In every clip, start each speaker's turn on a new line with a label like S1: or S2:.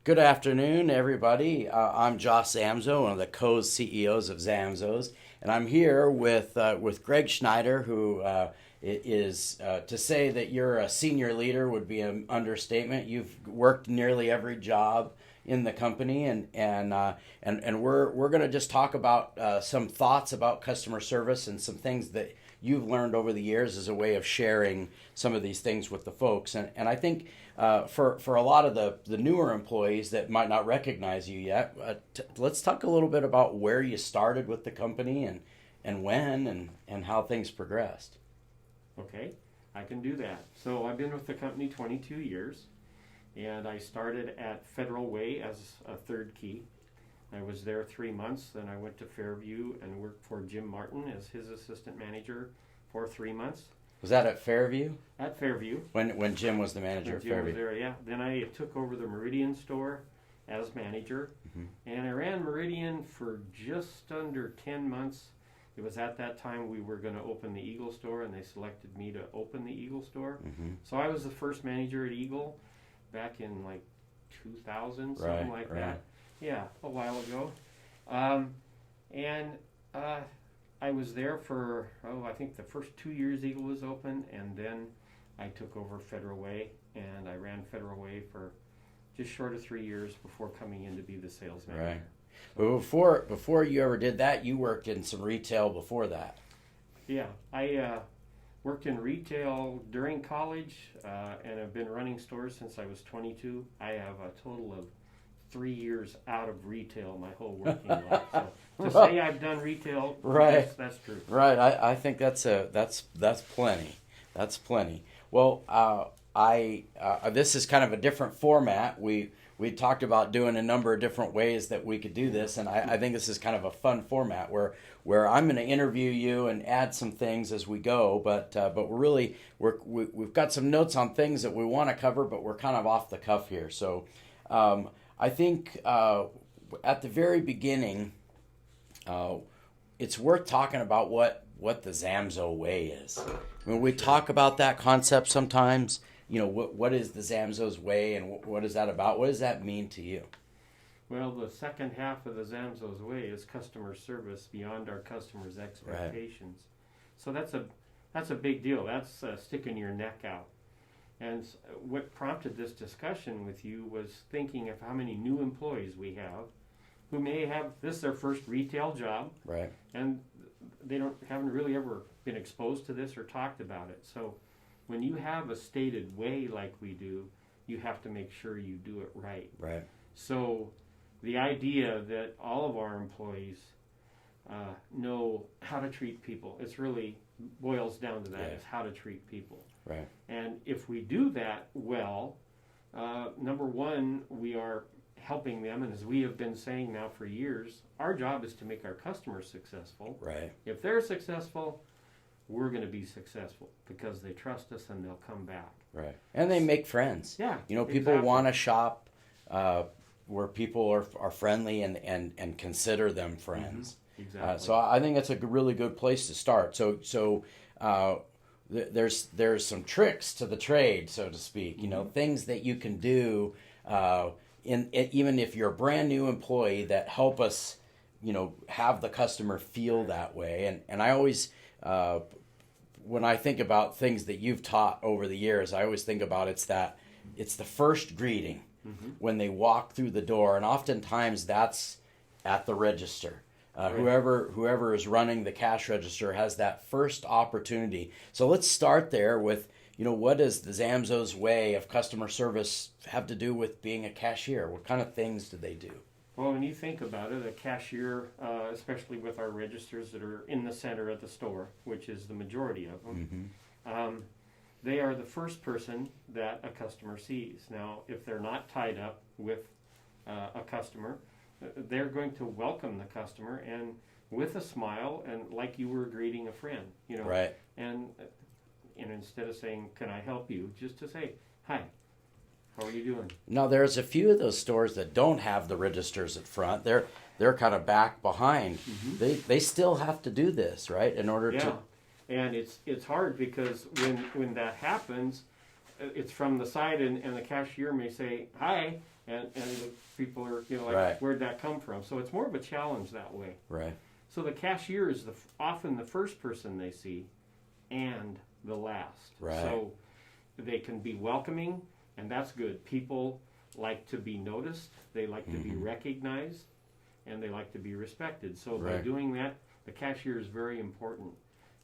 S1: Good afternoon, everybody. I'm Josh Zamzows, one of the co-CEOs of Zamzows, and I'm here with Greg Scheider, who is to say that you're a senior leader would be an understatement. You've worked nearly every job in the company, and we're going to just talk about some thoughts about customer service and some things that you've learned over the years as a way of sharing some of these things with the folks. And I think for a lot of the newer employees that might not recognize you yet, let's talk a little bit about where you started with the company and when and how things progressed.
S2: Okay, I can do that. So I've been with the company 22 years, and I started at Federal Way as a third key. I was there 3 months, then I went to Fairview and worked for Jim Martin as his assistant manager for 3 months.
S1: Was that at Fairview?
S2: At Fairview.
S1: When Jim was the manager
S2: When
S1: at
S2: Jim
S1: Fairview?
S2: was there, yeah. Then I took over the Meridian store as manager, and I ran Meridian for just under 10 months. It was at that time we were going to open the Eagle store, and they selected me to open the Eagle store. So I was the first manager at Eagle back in like 2000, something like that. Yeah, a while ago. I was there for, I think the first 2 years Eagle was open, and then I took over Federal Way, and I ran Federal Way for just short of 3 years before coming in to be the sales manager.
S1: Right. But before you ever did that, you worked in some retail before that.
S2: Yeah, I worked in retail during college, and I've been running stores since I was 22. I have a total of 3 years out of retail my whole working life. So to say I've done retail,
S1: right,
S2: that's true.
S1: Right, I think that's plenty. That's plenty. Well, this is kind of a different format. We talked about doing a number of different ways that we could do this, and I think this is kind of a fun format where I'm going to interview you and add some things as we go. But we've got some notes on things that we want to cover, but we're kind of off the cuff here. So I think at the very beginning, it's worth talking about what the Zamzows way is. When we talk about that concept sometimes, what is the Zamzows way and what is that about? What does that mean to you?
S2: Well, the second half of the Zamzows way is customer service beyond our customers' expectations. Right. So that's a big deal. That's sticking your neck out. And what prompted this discussion with you was thinking of how many new employees we have who may have this their first retail job,
S1: right?
S2: And they haven't really ever been exposed to this or talked about it. So when you have a stated way like we do, you have to make sure you do it right.
S1: Right.
S2: So the idea that all of our employees know how to treat people, it's really boils down to that.
S1: Yeah.
S2: It's how to treat people.
S1: Right.
S2: And if we do that well, number one, we are helping them, and as we have been saying now for years, our job is to make our customers successful.
S1: Right.
S2: If they're successful, we're going to be successful because they trust us and they'll come back.
S1: Right. And they make friends.
S2: Yeah.
S1: People
S2: exactly.
S1: want to shop where people are friendly and consider them friends.
S2: Exactly.
S1: So I think that's a really good place to start. So there's some tricks to the trade, so to speak. Things that you can do even if you're a brand new employee that help us, have the customer feel that way. And I always, when I think about things that you've taught over the years, I always think about it's the first greeting when they walk through the door, and oftentimes that's at the register.
S2: Right.
S1: Whoever is running the cash register has that first opportunity. So let's start there with, what does the Zamzows way of customer service have to do with being a cashier? What kind of things do they do?
S2: Well, when you think about it, a cashier, especially with our registers that are in the center of the store, which is the majority of them, they are the first person that a customer sees. Now, if they're not tied up with a customer, they're going to welcome the customer and with a smile and like you were greeting a friend,
S1: Right.
S2: And instead of saying, "Can I help you?" just to say, "Hi, how are you doing?"
S1: Now, there's a few of those stores that don't have the registers at front. They're kind of back behind. They still have to do this, right? In order to.
S2: And it's hard because when that happens, it's from the side and the cashier may say, "Hi," and the people are, like,
S1: Right.
S2: where'd that come from? So it's more of a challenge that way.
S1: Right.
S2: So the cashier is often the first person they see and the last.
S1: Right.
S2: So they can be welcoming, and that's good. People like to be noticed, they like to be recognized, and they like to be respected. So by
S1: Right.
S2: doing that, the cashier is very important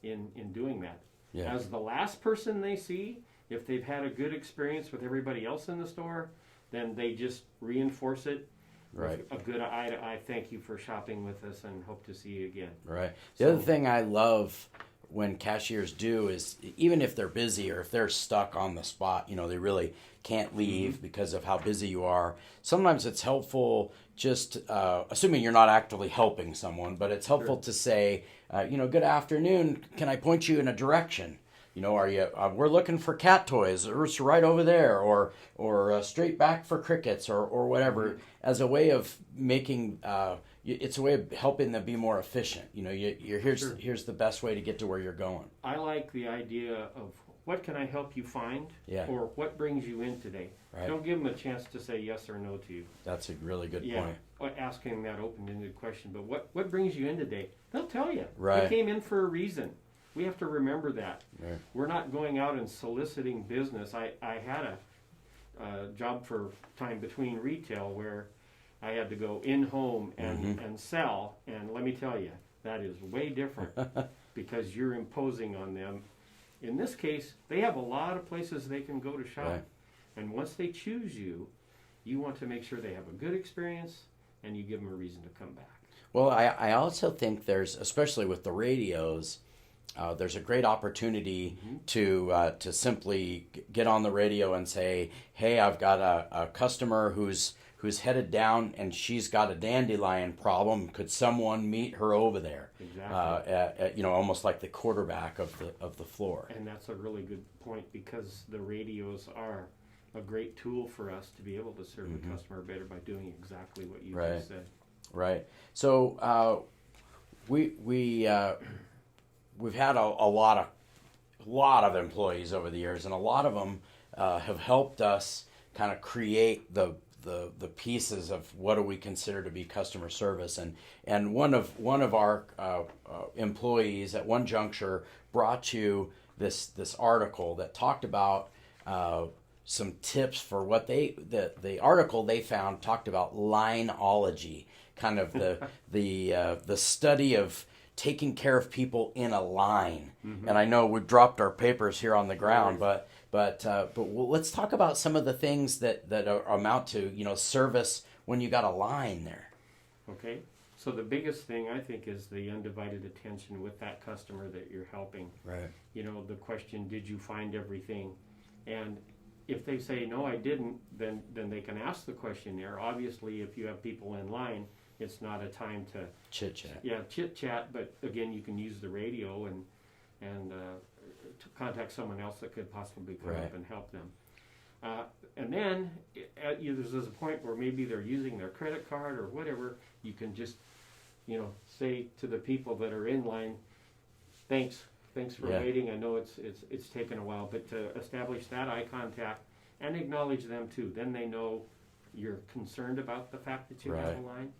S2: in doing that.
S1: Yeah.
S2: As the last person they see, if they've had a good experience with everybody else in the store, then they just reinforce it.
S1: Right.
S2: A good eye to eye, thank you for shopping with us and hope to see you again.
S1: Right. The other thing I love when cashiers do is, even if they're busy or if they're stuck on the spot, they really can't leave because of how busy you are. Sometimes it's helpful just, assuming you're not actively helping someone, but it's helpful to say, good afternoon, can I point you in a direction? Are you? We're looking for cat toys. It's right over there, or straight back for crickets, or whatever, as a way of making. It's a way of helping them be more efficient. Here's the best way to get to where you're going.
S2: I like the idea of what can I help you find, or what brings you in today.
S1: Right.
S2: Don't give them a chance to say yes or no to you.
S1: That's a really good point.
S2: Asking that open-ended question. But what brings you in today? They'll tell you.
S1: Right.
S2: They came in for a reason. We have to remember that.
S1: Right.
S2: We're not going out and soliciting business. I had a job for time between retail where I had to go in-home and sell. And let me tell you, that is way different because you're imposing on them. In this case, they have a lot of places they can go to shop.
S1: Right.
S2: And once they choose you, you want to make sure they have a good experience and you give them a reason to come back.
S1: Well, I also think there's, especially with the radios, there's a great opportunity to simply get on the radio and say, hey, I've got a customer who's headed down and she's got a dandelion problem. Could someone meet her over there?
S2: Exactly.
S1: Almost like the quarterback of the floor.
S2: And that's a really good point because the radios are a great tool for us to be able to serve the customer better by doing exactly what you just said.
S1: Right. So we've had a lot of employees over the years, and a lot of them have helped us kind of create the pieces of what do we consider to be customer service. And one of our employees at one juncture brought you this article that talked about some tips for what the article they found talked about lineology, kind of the study of taking care of people in a line. And I know we've dropped our papers here on the ground, but let's talk about some of the things that amount to service when you got a line there.
S2: Okay, so the biggest thing I think is the undivided attention with that customer that you're helping.
S1: Right.
S2: The question, did you find everything? And if they say no, I didn't, then they can ask the question there. Obviously, if you have people in line, it's not a time to
S1: chit chat.
S2: Yeah, chit chat. But again, you can use the radio and to contact someone else that could possibly come up and help them. And then there's a point where maybe they're using their credit card or whatever. You can just say to the people that are in line, thanks for waiting. I know it's taken a while, but to establish that eye contact and acknowledge them too. Then they know you're concerned about the fact that you have a line.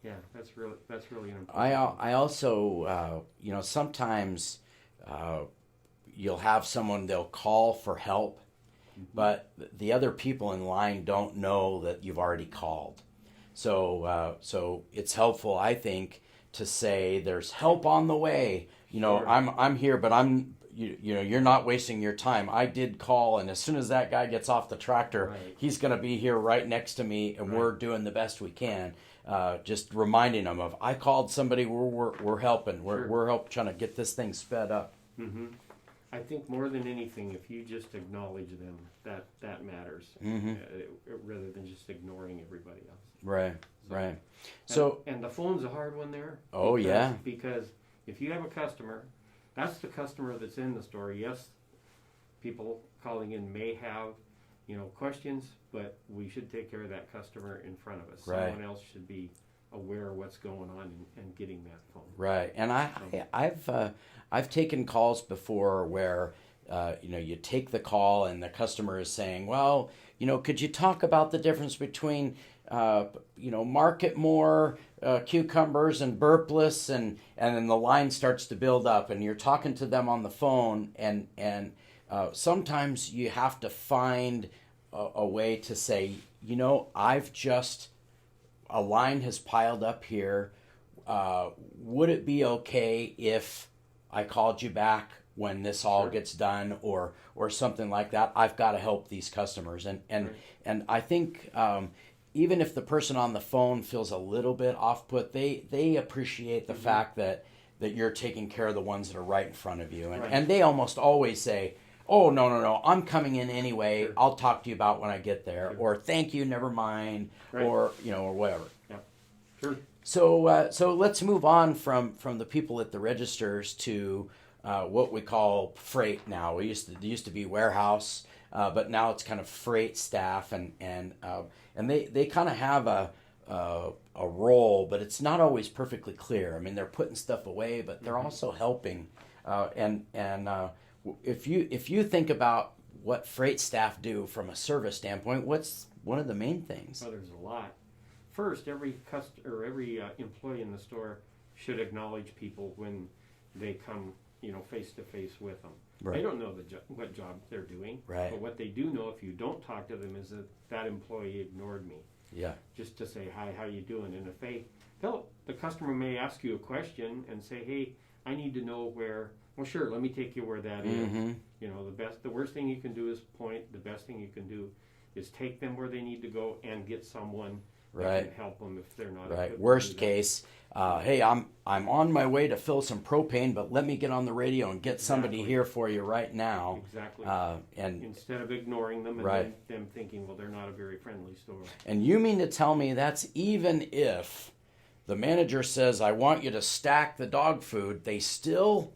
S2: Yeah, that's really an important.
S1: I also sometimes you'll have someone, they'll call for help, but the other people in line don't know that you've already called. So it's helpful, I think, to say there's help on the way.
S2: Sure.
S1: I'm here, but you're not wasting your time. I did call, and as soon as that guy gets off the tractor, he's going to be here right next to me, and we're doing the best we can. Just reminding them of, I called somebody. We're helping. We're helping trying to get this thing sped up.
S2: Mm-hmm. I think more than anything, if you just acknowledge them, that matters, rather than just ignoring everybody else.
S1: Right.
S2: And the phone's a hard one there.
S1: Oh, yeah.
S2: Because if you have a customer, that's the customer that's in the store. Yes, people calling in may have, questions, but we should take care of that customer in front of us.
S1: Right.
S2: Someone else should be aware of what's going on and getting that phone.
S1: Right. And I've taken calls before where you take the call and the customer is saying, well, could you talk about the difference between, market more cucumbers and burpless, and then the line starts to build up, and you're talking to them on the phone, and sometimes you have to find a way to say, a line has piled up here. Would it be okay if I called you back when this all gets done, or something like that? I've got to help these customers, and I think even if the person on the phone feels a little bit off put, they appreciate the fact that you're taking care of the ones that are right in front of you, and they almost always say, "Oh, no, I'm coming in anyway.
S2: Sure.
S1: I'll talk to you about when I get there,"
S2: Sure.
S1: or "Thank you, never mind,"
S2: Right.
S1: or or whatever.
S2: Yeah. Sure.
S1: So let's move on from the people at the registers to what we call freight now. There used to be warehouse, but now it's kind of freight staff, and they kind of have a role, but it's not always perfectly clear. I mean, they're putting stuff away, but they're also helping. If you think about what freight staff do from a service standpoint, what's one of the main things?
S2: Well, there's a lot. First, every employee in the store should acknowledge people when they come, face to face with them.
S1: Right.
S2: They don't know what job they're doing,
S1: Right.
S2: but what they do know if you don't talk to them is that employee ignored me.
S1: Yeah.
S2: Just to say, hi, how you doing? And if the customer may ask you a question and say, hey, I need to know where. Well, sure, let me take you where that is. The worst thing you can do is point. The best thing you can do is take them where they need to go and get someone that can help them if they're not.
S1: Right. Worst case, hey, I'm on my way to fill some propane, but let me get on the radio and get somebody here for you right now.
S2: Exactly.
S1: And
S2: instead of ignoring them and then them thinking, well, they're not a very friendly store.
S1: And you mean to tell me that's even if the manager says, I want you to stack the dog food, they still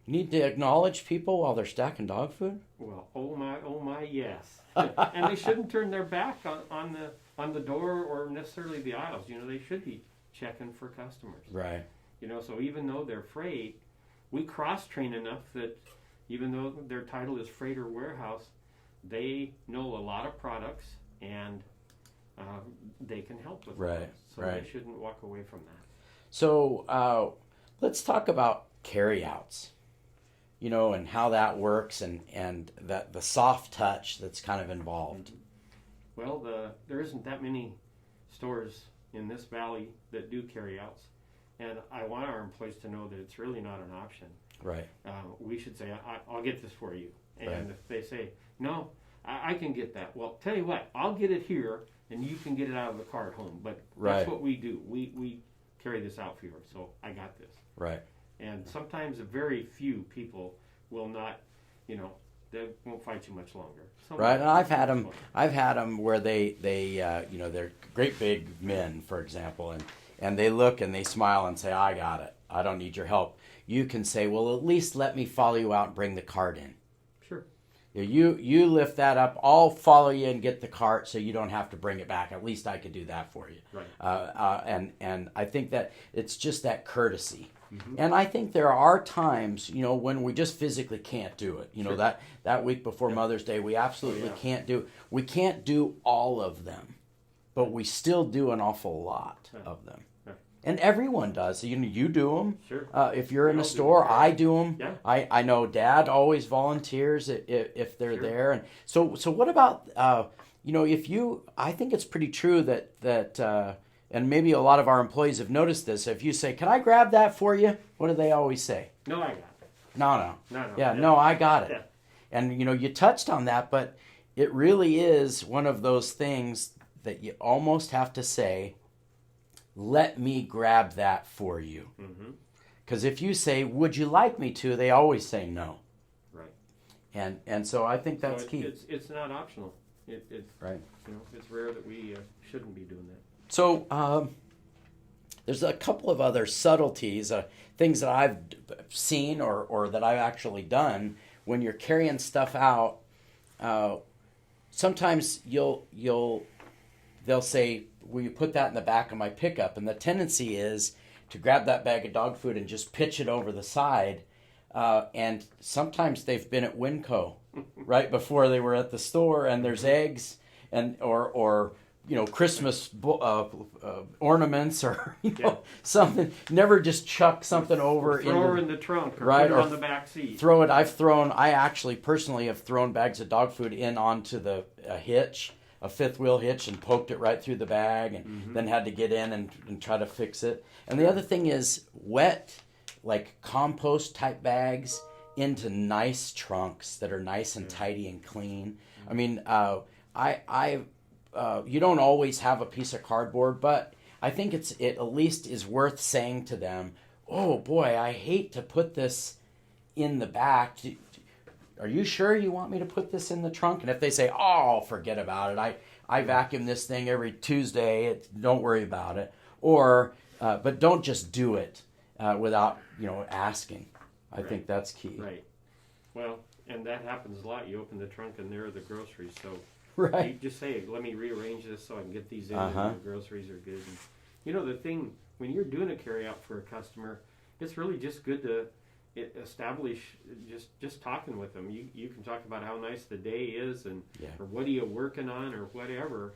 S1: need to acknowledge people while they're stacking dog food?
S2: Well, oh my, yes. And they shouldn't turn their back on the door or necessarily the aisles. They should be checking for customers.
S1: Right.
S2: So even though they're freight, we cross-train enough that even though their title is freight or warehouse, they know a lot of products and they can help with those. So they shouldn't walk away from that.
S1: So let's talk about carryouts. And how that works, and that the soft touch that's kind of involved.
S2: Well, there isn't that many stores in this valley that do carryouts, and I want our employees to know that it's really not an option.
S1: Right.
S2: We should say, I'll get this for you. And if they say, no, I can get that. Well, tell you what, I'll get it here, and you can get it out of the car at home. But that's what we do. We carry this out for you, so I got this.
S1: Right.
S2: And sometimes very few people will not, they won't fight you much longer.
S1: Right, and I've had them where they they're great big men, for example, and they look and they smile and say, I got it. I don't need your help. You can say, well, at least let me follow you out and bring the cart in.
S2: Sure.
S1: You lift that up. I'll follow you and get the cart so you don't have to bring it back. At least I could do that for you.
S2: Right.
S1: And I think that it's just that courtesy.
S2: Mm-hmm.
S1: And I think there are times, when we just physically can't do it.
S2: Sure.
S1: That week before Mother's Day, we absolutely can't do all of them, but we still do an awful lot of them.
S2: Right.
S1: And everyone does. You do them.
S2: Sure.
S1: If you're in a store, I do them.
S2: Yeah.
S1: I know Dad always volunteers if they're there. And so what about I think it's pretty true that and maybe a lot of our employees have noticed this. If you say, can I grab that for you? What do they always say?
S2: No, I got it.
S1: No.
S2: Yeah,
S1: no, I got it.
S2: Yeah.
S1: And, you touched on that, but it really is one of those things that you almost have to say, let me grab that for you. Because if you say, would you like me to, they always say no.
S2: Right.
S1: And so I think that's key.
S2: It's not optional. It's
S1: right.
S2: It's rare that we shouldn't be doing that.
S1: So there's a couple of other subtleties, things that I've seen or that I've actually done when you're carrying stuff out. Sometimes they'll say, will you put that in the back of my pickup? And the tendency is to grab that bag of dog food and just pitch it over the side. And sometimes they've been at Winco right before they were at the store, and there's eggs and or Christmas ornaments or something. Never just chuck something over.
S2: Throw her in the trunk or
S1: right,
S2: put it
S1: or
S2: on the back seat.
S1: Throw it. I actually personally have thrown bags of dog food in onto the hitch, a fifth wheel hitch, and poked it right through the bag, and then had to get in and try to fix it. And the other thing is wet, like compost type bags into nice trunks that are nice and tidy and clean. I mean, you don't always have a piece of cardboard, but I think it at least is worth saying to them, oh boy, I hate to put this in the back. Are you sure you want me to put this in the trunk? And if they say, oh, forget about it. I vacuum this thing every Tuesday. Don't worry about it. Or, but don't just do it without, asking. I think that's key.
S2: Right. Well, and that happens a lot. You open the trunk and there are the groceries. So
S1: right.
S2: you just say, let me rearrange this so I can get these in and the groceries are good. And, the thing, when you're doing a carry-out for a customer, it's really just good to establish just talking with them. You can talk about how nice the day is or what are you working on or whatever.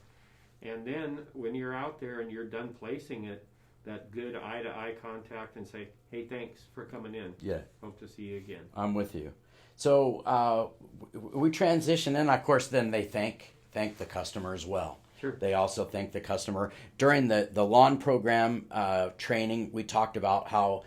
S2: And then when you're out there and you're done placing it, that good eye-to-eye contact and say, hey, thanks for coming in.
S1: Yeah.
S2: Hope to see you again.
S1: I'm with you. So we transition in, of course, then they thank the customer as well.
S2: Sure.
S1: They also thank the customer. During the lawn program training, we talked about how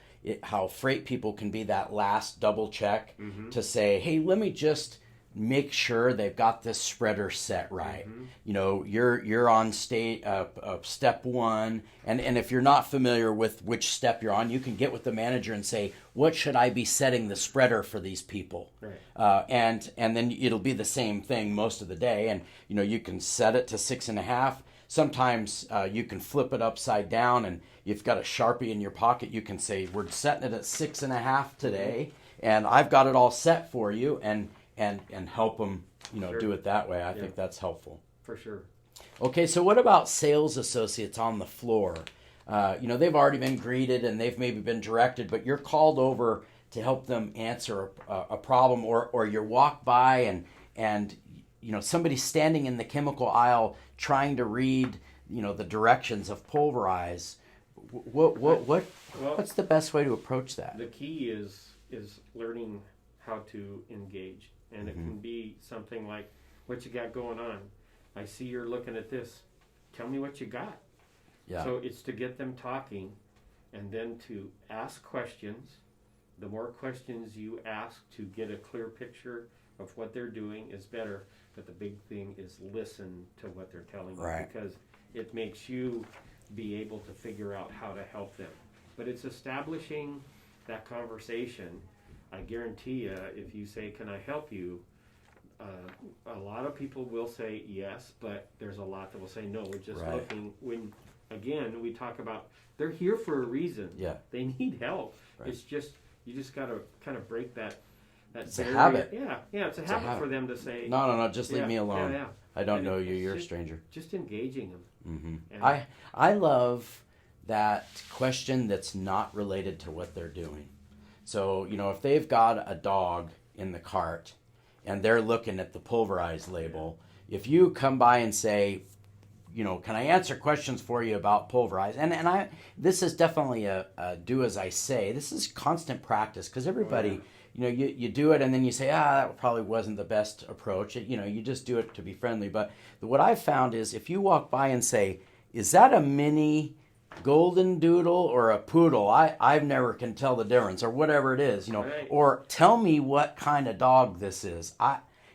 S1: freight people can be that last double check to say, hey, let me just make sure they've got this spreader set right. You're on step one, and if you're not familiar with which step you're on, you can get with the manager and say, what should I be setting the spreader for these people?
S2: Right.
S1: And then it'll be the same thing most of the day, and you can set it to 6.5. Sometimes you can flip it upside down, and you've got a Sharpie in your pocket. You can say, we're setting it at 6.5 today, and I've got it all set for you, and help them,
S2: Sure.
S1: do it that way. I think that's helpful.
S2: For sure.
S1: Okay, so what about sales associates on the floor? They've already been greeted and they've maybe been directed, but you're called over to help them answer a problem, or you walk by and somebody's standing in the chemical aisle trying to read the directions of pulverize. What's the best way to approach that?
S2: The key is learning how to engage. And it can be something like, what you got going on? I see you're looking at this. Tell me what you got.
S1: Yeah.
S2: So it's to get them talking and then to ask questions. The more questions you ask to get a clear picture of what they're doing is better. But the big thing is listen to what they're telling you, because it makes you be able to figure out how to help them. But it's establishing that conversation. I guarantee you, if you say, can I help you? A lot of people will say yes, but there's a lot that will say no, we're just looking. When, again, we talk about they're here for a reason.
S1: Yeah.
S2: They need help.
S1: Right.
S2: It's just, you just got to kind of break that
S1: it's
S2: barrier.
S1: A habit.
S2: Yeah, it's a habit for them to say,
S1: no, just leave me alone.
S2: Yeah.
S1: I don't know you, you're a stranger.
S2: Just engaging them.
S1: I love that question that's not related to what they're doing. So, if they've got a dog in the cart and they're looking at the pulverized label, if you come by and say, can I answer questions for you about pulverized? And this is definitely a do as I say. This is constant practice, because everybody, you do it and then you say, that probably wasn't the best approach. You just do it to be friendly. But what I've found is if you walk by and say, is that a mini golden doodle or a poodle? I've never can tell the difference, or whatever it is, or tell me what kind of dog this is.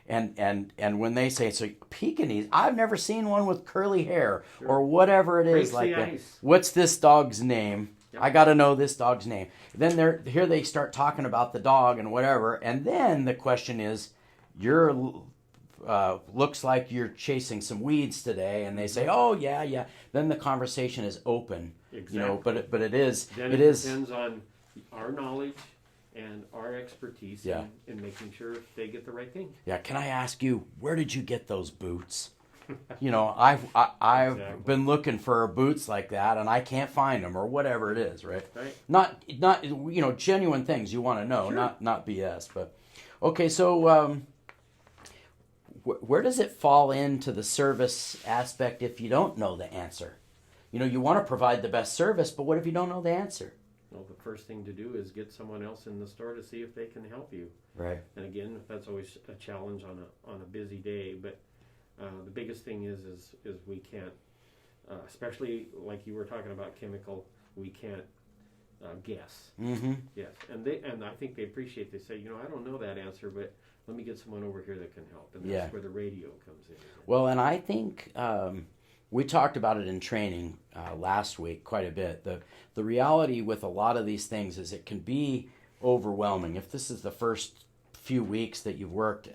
S1: And when they say, so Pekingese, I've never seen one with curly hair, or whatever it is.
S2: Breaks
S1: like
S2: the
S1: that.
S2: ice.
S1: What's this dog's name? Yep. I got to know this dog's name. Then here they start talking about the dog and whatever, and then the question is, looks like you're chasing some weeds today, and they say, oh yeah. Then the conversation is open.
S2: Exactly.
S1: But it is.
S2: Then it depends on our knowledge and our expertise in making sure they get the right thing.
S1: Yeah. Can I ask you, where did you get those boots? I've been looking for boots like that, and I can't find them, or whatever it is. Right. Not genuine things you want to know,
S2: Sure.
S1: not BS. But okay, so where does it fall into the service aspect if you don't know the answer? You want to provide the best service, but what if you don't know the answer?
S2: Well, the first thing to do is get someone else in the store to see if they can help you.
S1: Right.
S2: And again, that's always a challenge on a busy day. But the biggest thing is we can't, especially like you were talking about chemical, we can't guess.
S1: Mm-hmm.
S2: Yes, and I think they appreciate. They say, I don't know that answer, but let me get someone over here that can help. And that's where the radio comes in.
S1: Well, and I think we talked about it in training last week quite a bit. The reality with a lot of these things is it can be overwhelming. If this is the first few weeks that you've worked,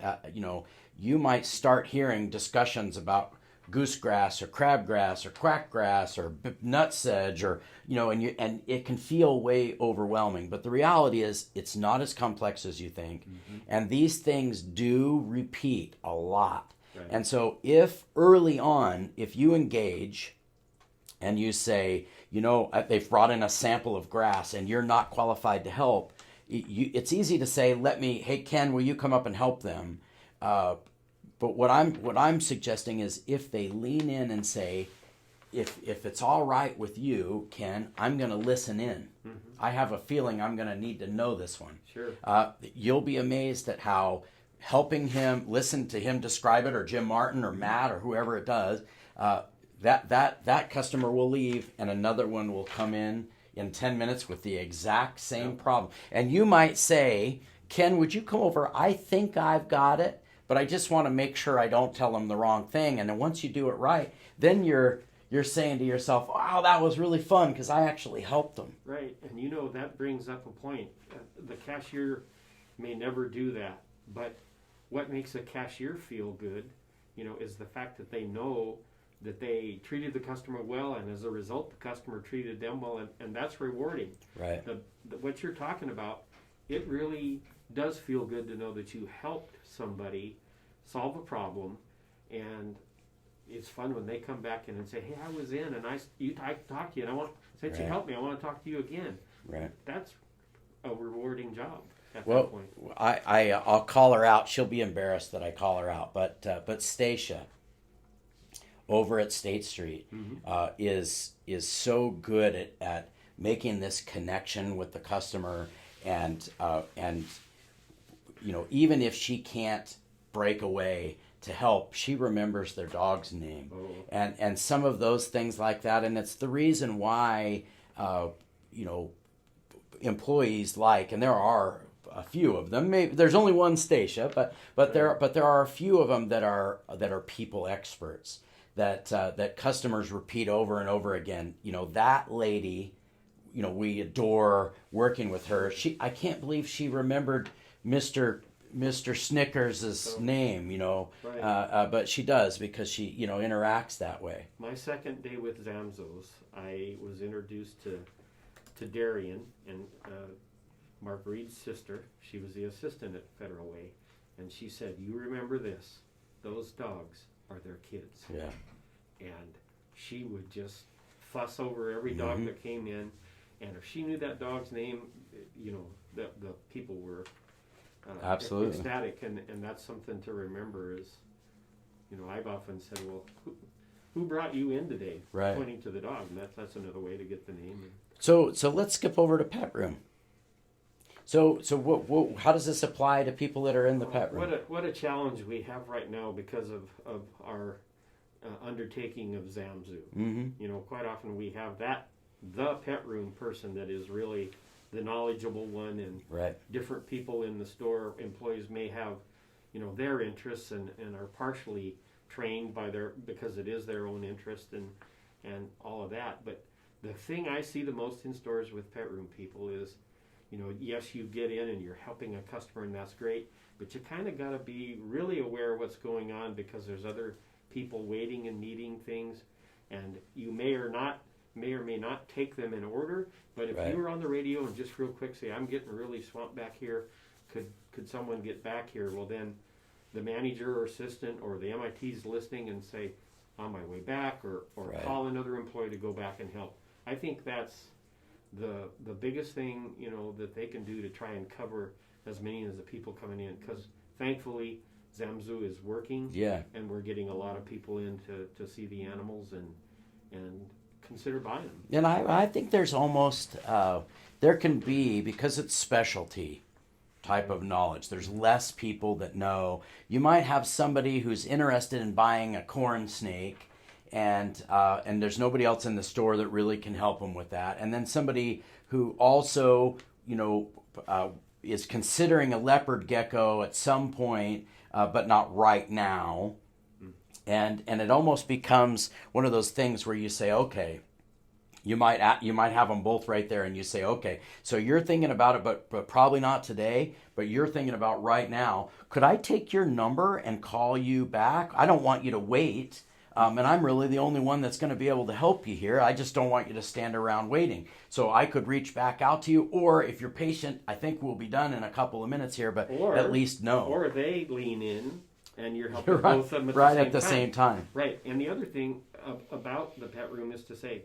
S1: you might start hearing discussions about goosegrass or crabgrass or quackgrass or nutsedge or and it can feel way overwhelming. But the reality is it's not as complex as you think, and these things do repeat a lot. Right. And so if early on, if you engage and you say, they've brought in a sample of grass and you're not qualified to help, it's easy to say, hey Ken, will you come up and help them? But what I'm suggesting is if they lean in and say, if it's all right with you, Ken, I'm going to listen in. Mm-hmm. I have a feeling I'm going to need to know this one.
S2: Sure.
S1: You'll be amazed at how helping him, listen to him describe it, or Jim Martin or Matt or whoever it does, that customer will leave and another one will come in 10 minutes with the exact same problem. And you might say, Ken, would you come over? I think I've got it, but I just want to make sure I don't tell them the wrong thing. And then once you do it right, then you're saying to yourself, wow, that was really fun because I actually helped them.
S2: Right, and that brings up a point. The cashier may never do that, but what makes a cashier feel good, is the fact that they know that they treated the customer well, and as a result, the customer treated them well, and that's rewarding.
S1: Right.
S2: What you're talking about, it really does feel good to know that you helped somebody solve a problem, and it's fun when they come back in and say, hey, I was in, and I talked to you, and since you helped me, I want to talk to you again.
S1: Right.
S2: That's a rewarding job at that
S1: Well,
S2: point.
S1: I'll call her out. She'll be embarrassed that I call her out, but Stacia over at State Street is so good at making this connection with the customer, and even if she can't break away to help, she remembers their dog's name. And some of those things like that. And it's the reason why employees and there are a few of them. Maybe there's only one Stacia, but there are a few of them that are people experts that customers repeat over and over again. That lady, we adore working with her. I can't believe she remembered Mr. Snickers' name,
S2: Right.
S1: But she does because she, interacts that way.
S2: My second day with Zamzows, I was introduced to Darian and Mark Reed's sister. She was the assistant at Federal Way, and she said, "You remember this? Those dogs are their kids."
S1: Yeah.
S2: And she would just fuss over every dog that came in, and if she knew that dog's name, the people were
S1: absolutely
S2: ecstatic, and that's something to remember. Is I've often said, well, who brought you in today?
S1: Right.
S2: Pointing to the dog, and that's another way to get the name.
S1: So let's skip over to pet room. So what, how does this apply to people that are in the pet room?
S2: What a challenge we have right now because of our undertaking of Zamzows.
S1: Mm-hmm.
S2: Quite often we have the pet room person that is really the knowledgeable one, and
S1: right.
S2: different people in the store, employees may have, their interests and are partially trained because it is their own interest and all of that. But the thing I see the most in stores with pet room people is, yes, you get in and you're helping a customer, and that's great, but you kind of got to be really aware of what's going on because there's other people waiting and needing things, and you may or may not take them in order, but if you were on the radio and just real quick say, I'm getting really swamped back here, could someone get back here? Well, then the manager or assistant or the MIT's listening and say, on my way back, or call another employee to go back and help. I think that's the biggest thing, that they can do to try and cover as many as the people coming in, because thankfully Zamzows is working.
S1: Yeah.
S2: And we're getting a lot of people in to see the animals and consider buying them.
S1: And I think there's almost, there can be, because it's specialty type of knowledge, there's less people that know. You might have somebody who's interested in buying a corn snake, and there's nobody else in the store that really can help them with that. And then somebody who also, is considering a leopard gecko at some point, but not right now. And it almost becomes one of those things where you say, okay, you might have them both right there, and you say, okay, so you're thinking about it, but probably not today, but you're thinking about right now. Could I take your number and call you back? I don't want you to wait, and I'm really the only one that's going to be able to help you here. I just don't want you to stand around waiting. So I could reach back out to you, or if you're patient, I think we'll be done in a couple of minutes here, but at least know.
S2: Or they lean in, and you're helping
S1: right,
S2: both of them
S1: at the same time.
S2: Right, and the other thing about the pet room is to say,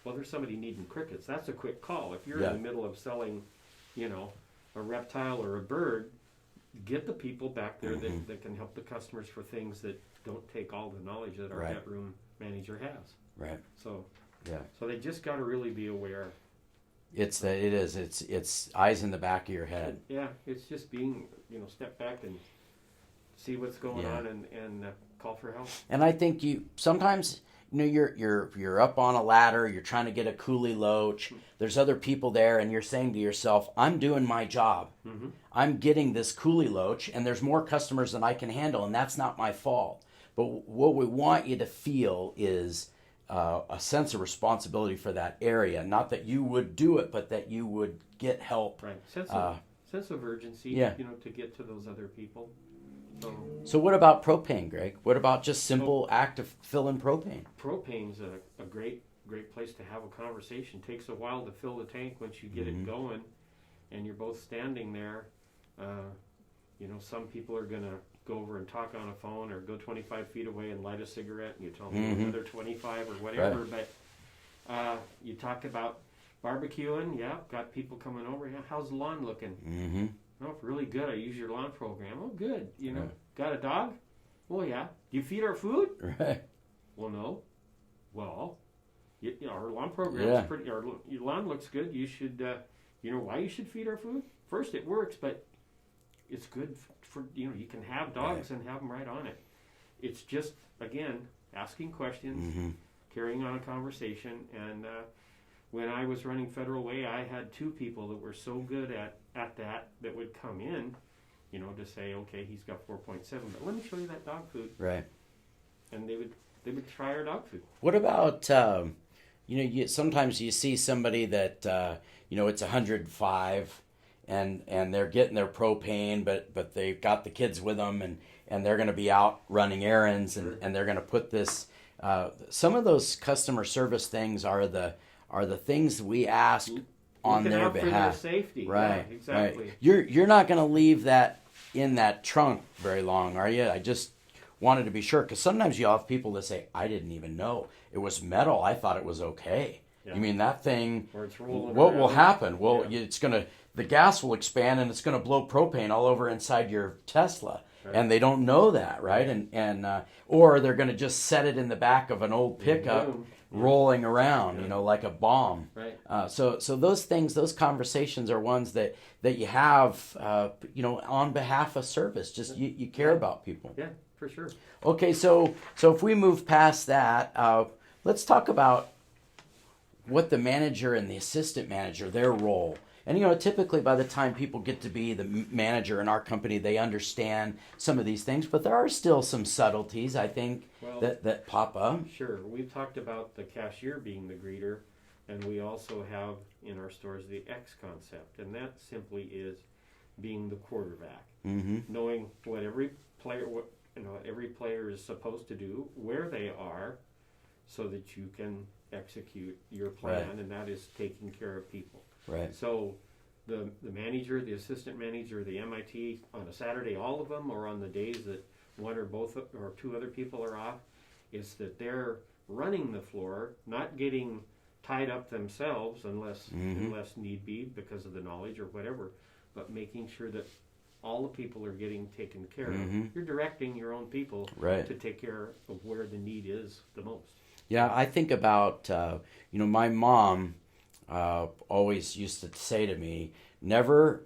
S2: well, there's somebody needing crickets. That's a quick call. If you're in the middle of selling, a reptile or a bird, get the people back there that can help the customers for things that don't take all the knowledge that our pet room manager has.
S1: Right.
S2: So they just got to really be aware.
S1: It's eyes in the back of your head.
S2: Yeah, it's just being, step back and see what's going on and call for help.
S1: And I think sometimes you're up on a ladder, you're trying to get a coolie loach. There's other people there, and you're saying to yourself, I'm doing my job. Mm-hmm. I'm getting this coolie loach, and there's more customers than I can handle, and that's not my fault. But what we want you to feel is a sense of responsibility for that area. Not that you would do it, but that you would get help.
S2: Right. Sense of urgency, to get to those other people.
S1: So what about propane, Greg? What about just simple act of filling propane?
S2: Propane's a great place to have a conversation. Takes a while to fill the tank once you get it going, and you're both standing there. Some people are going to go over and talk on a phone or go 25 feet away and light a cigarette, and you tell them another 25 or whatever. Right. But you talk about barbecuing. Yeah, got people coming over. Yeah, how's the lawn looking? Mm-hmm. Oh, really good. I use your lawn program. Oh, good. Got a dog? Well, yeah. Do you feed our food?
S1: Right.
S2: Well, no. Well, our lawn program's pretty. Your lawn looks good. You should. Why you should feed our food? First, it works, but it's good for you can have dogs and have them right on it. It's just again asking questions, carrying on a conversation, and when I was running Federal Way, I had two people that were so good at that would come in, to say, okay, he's got 4.7, but let me show you that dog food.
S1: Right.
S2: And they would try our dog food.
S1: What about, sometimes you see somebody that, it's 105 and they're getting their propane, but they've got the kids with them and they're going to be out running errands and they're going to put this, some of those customer service things are the things we ask on their behalf.
S2: For their safety.
S1: Right.
S2: Yeah, exactly.
S1: Right. You're not going to leave that in that trunk very long, are you? I just wanted to be sure, because sometimes you have people that say, I didn't even know it was metal. I thought it was okay. Yeah. You mean that thing?
S2: Or it's rolling
S1: what
S2: around.
S1: Will happen? Well, the gas will expand and it's going to blow propane all over inside your Tesla. Right. And they don't know that, right? And or they're going to just set it in the back of an old pickup, rolling around, like a bomb.
S2: Right.
S1: So those things, those conversations are ones that you have, on behalf of service. Just you care about people.
S2: Yeah, for sure.
S1: Okay, so if we move past that, let's talk about what the manager and the assistant manager, their role. And, typically by the time people get to be the manager in our company, they understand some of these things. But there are still some subtleties, I think, that pop up.
S2: Sure. We've talked about the cashier being the greeter, and we also have in our stores the X concept. And that simply is being the quarterback, knowing what every player is supposed to do, where they are, so that you can execute your plan, and that is taking care of people.
S1: Right.
S2: So the manager, the assistant manager, the MIT on a Saturday, all of them, or on the days that one or both or two other people are off, is that they're running the floor, not getting tied up themselves unless need be because of the knowledge or whatever, but making sure that all the people are getting taken care
S1: Mm-hmm.
S2: of. You're directing your own people
S1: Right.
S2: to take care of where the need is the most.
S1: Yeah, I think about, my mom always used to say to me, never,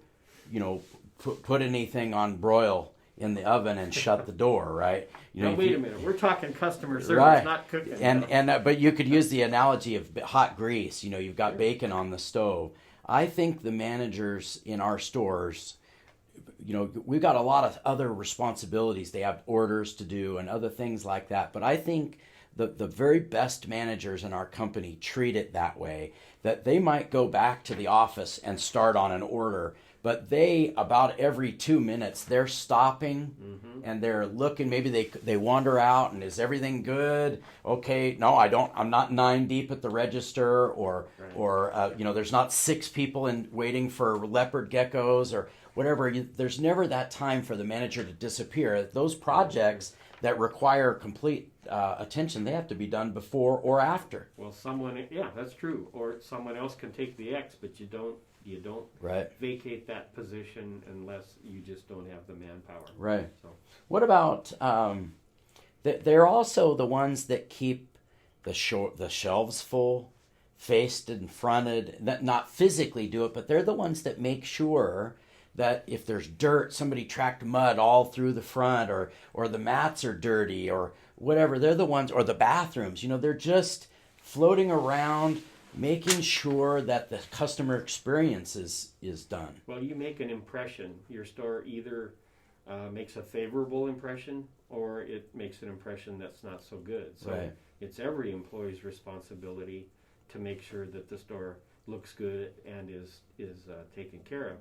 S1: put anything on broil in the oven and shut the door, right?
S2: Now, wait a minute. We're talking customer service,
S1: Right.
S2: not cooking.
S1: But you could use the analogy of hot grease. You've got bacon on the stove. I think the managers in our stores, we've got a lot of other responsibilities. They have orders to do and other things like that. But I think the very best managers in our company treat it that way, that they might go back to the office and start on an order, but they, about every 2 minutes, they're stopping and they're looking. Maybe they wander out and, is everything good? Okay, no, I'm not 9 deep at the register, or there's not 6 people waiting for leopard geckos or whatever. There's never that time for the manager to disappear. Those projects that require complete attention, they have to be done before or after.
S2: Well, that's true. Or someone else can take the X, but you don't
S1: Right.
S2: vacate that position unless you just don't have the manpower.
S1: Right.
S2: So,
S1: what about they're also the ones that keep the shelves full, faced and fronted, that not physically do it, but they're the ones that make sure that if there's dirt, somebody tracked mud all through the front, or the mats are dirty or whatever, they're the ones, or the bathrooms, they're just floating around making sure that the customer experience is done.
S2: well, you make an impression. Your store either makes a favorable impression or it makes an impression that's not so good. So
S1: Right.
S2: it's every employee's responsibility to make sure that the store looks good and is taken care of.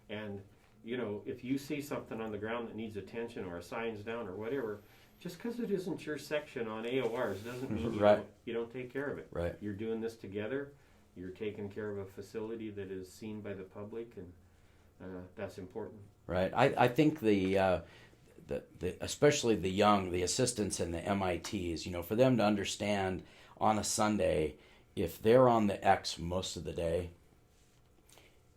S2: And if you see something on the ground that needs attention, or a sign's down or whatever, just because it isn't your section on AORs doesn't mean
S1: Right.
S2: you don't take care of it.
S1: Right.
S2: You're doing this together. You're taking care of a facility that is seen by the public, and that's important.
S1: Right. I think the especially the assistants and the MITs, for them to understand on a Sunday, if they're on the X most of the day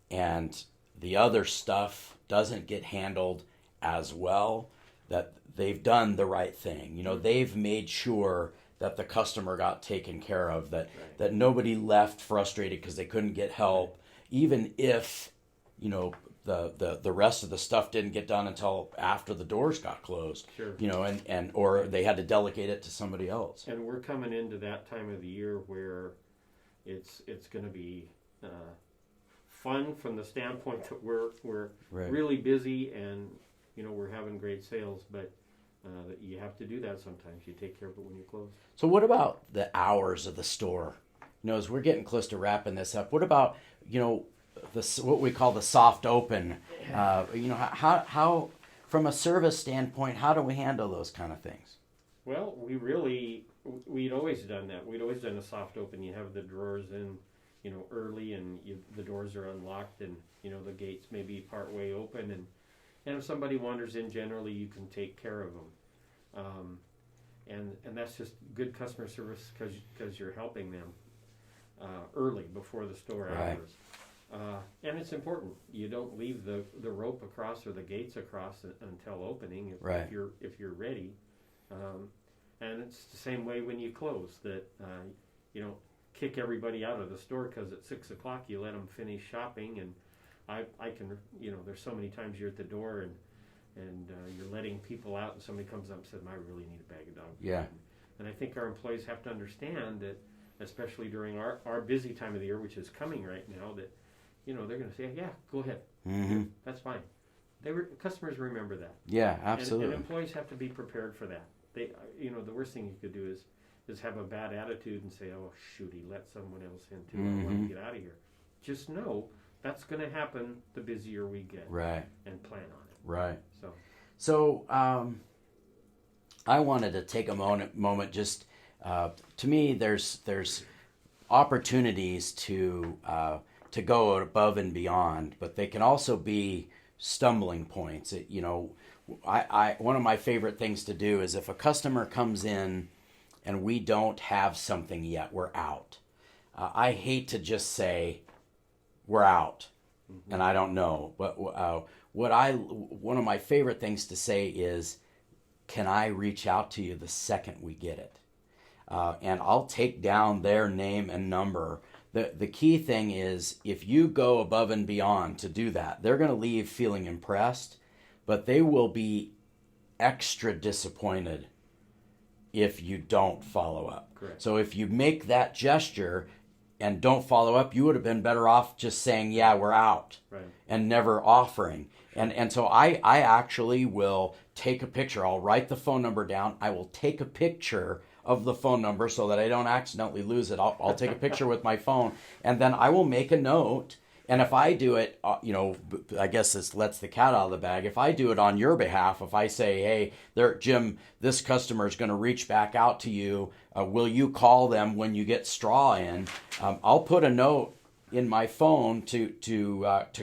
S1: and the other stuff doesn't get handled as well, that they've done the right thing. They've made sure that the customer got taken care of, that nobody left frustrated because they couldn't get help, even if, the rest of the stuff didn't get done until after the doors got closed.
S2: Sure.
S1: And or they had to delegate it to somebody else.
S2: And we're coming into that time of the year where it's going to be fun from the standpoint that we're
S1: Right.
S2: really busy, and we're having great sales, but you have to do that sometimes. You take care of it when you close.
S1: So what about the hours of the store? As we're getting close to wrapping this up, what about, what we call the soft open? How from a service standpoint, how do we handle those kind of things?
S2: Well, we'd always done that. We'd always done a soft open. You have the drawers in, early, and the doors are unlocked, and, the gates may be part way open, and if somebody wanders in, generally you can take care of them. And that's just good customer service because you're helping them early, before the store
S1: Right.
S2: hours. And it's important. You don't leave the rope across or the gates across until opening
S1: Right.
S2: if you're ready. And it's the same way when you close, that you don't kick everybody out of the store because at 6 o'clock you let them finish shopping. And I can, there's so many times you're at the door and you're letting people out, and somebody comes up and says, I really need a bag of dog food.
S1: Yeah.
S2: And I think our employees have to understand that, especially during our busy time of the year, which is coming right now, that they're going to say, yeah, go ahead.
S1: Mm-hmm.
S2: That's fine. Customers remember that.
S1: Yeah, absolutely.
S2: And employees have to be prepared for that. They, the worst thing you could do is have a bad attitude and say, oh, shoot, he let someone else in too. I want to get out of here. Just know that's going to happen the busier we get.
S1: Right.
S2: And plan on it.
S1: Right.
S2: So
S1: I wanted to take a moment just, to me, there's opportunities to go above and beyond, but they can also be stumbling points. One of my favorite things to do is if a customer comes in and we don't have something yet, we're out. I hate to just say we're out and I don't know, but one of my favorite things to say is, can I reach out to you the second we get it? And I'll take down their name and number. The key thing is, if you go above and beyond to do that, they're going to leave feeling impressed, but they will be extra disappointed if you don't follow up.
S2: Correct.
S1: So if you make that gesture and don't follow up, you would have been better off just saying, yeah, we're out,
S2: right,
S1: and never offering. And so I actually will take a picture. I'll write the phone number down. I will take a picture of the phone number so that I don't accidentally lose it. I'll take a picture with my phone, and then I will make a note. And if I do it, I guess this lets the cat out of the bag. If I do it on your behalf, if I say, hey, Jim, this customer is going to reach back out to you. Will you call them when you get straw in? I'll put a note in my phone to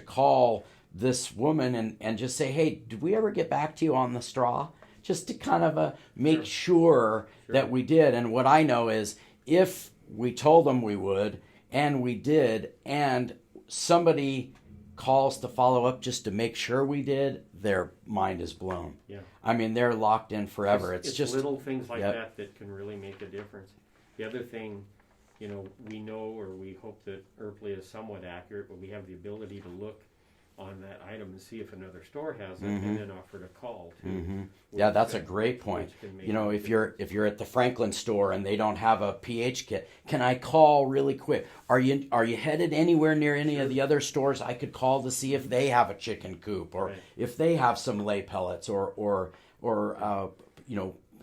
S1: call this woman and just say, hey, did we ever get back to you on the straw? Just to kind of make sure that we did. And what I know is, if we told them we would, and we did, and somebody calls to follow up just to make sure we did, their mind is blown.
S2: Yeah.
S1: I mean, they're locked in forever.
S2: It's
S1: just
S2: little things like that can really make a difference. The other thing, we know, or we hope that Earpley is somewhat accurate, but we have the ability to look on that item and see if another store has it, and then offer to call too.
S1: Mm-hmm. Yeah, that's a great point. If you're at the Franklin store and they don't have a pH kit, can I call really quick? Are you headed anywhere near any of the other stores I could call to see if they have a chicken coop, or if they have some lay pellets, or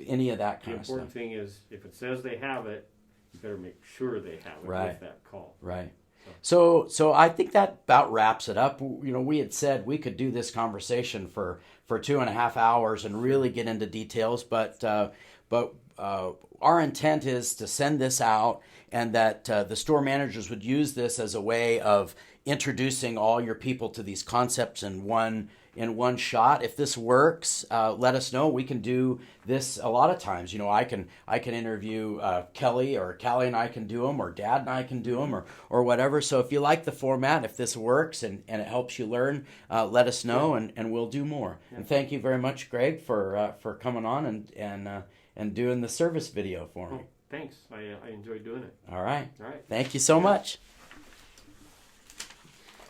S1: any of that kind of stuff.
S2: The important thing is, if it says they have it, you better make sure they have it with that call.
S1: Right. So I think that about wraps it up. We had said we could do this conversation for 2.5 hours and really get into details, but our intent is to send this out, and that the store managers would use this as a way of introducing all your people to these concepts in one shot. If this works, let us know. We can do this a lot of times. I can interview Kelly, or Callie and I can do them, or Dad and I can do them, or whatever. So if you like the format, if this works and it helps you learn, let us know, and we'll do more. Yeah. And thank you very much, Greg, for coming on and doing the service video for me.
S2: Thanks. I enjoyed doing it.
S1: All right. Thank you so much.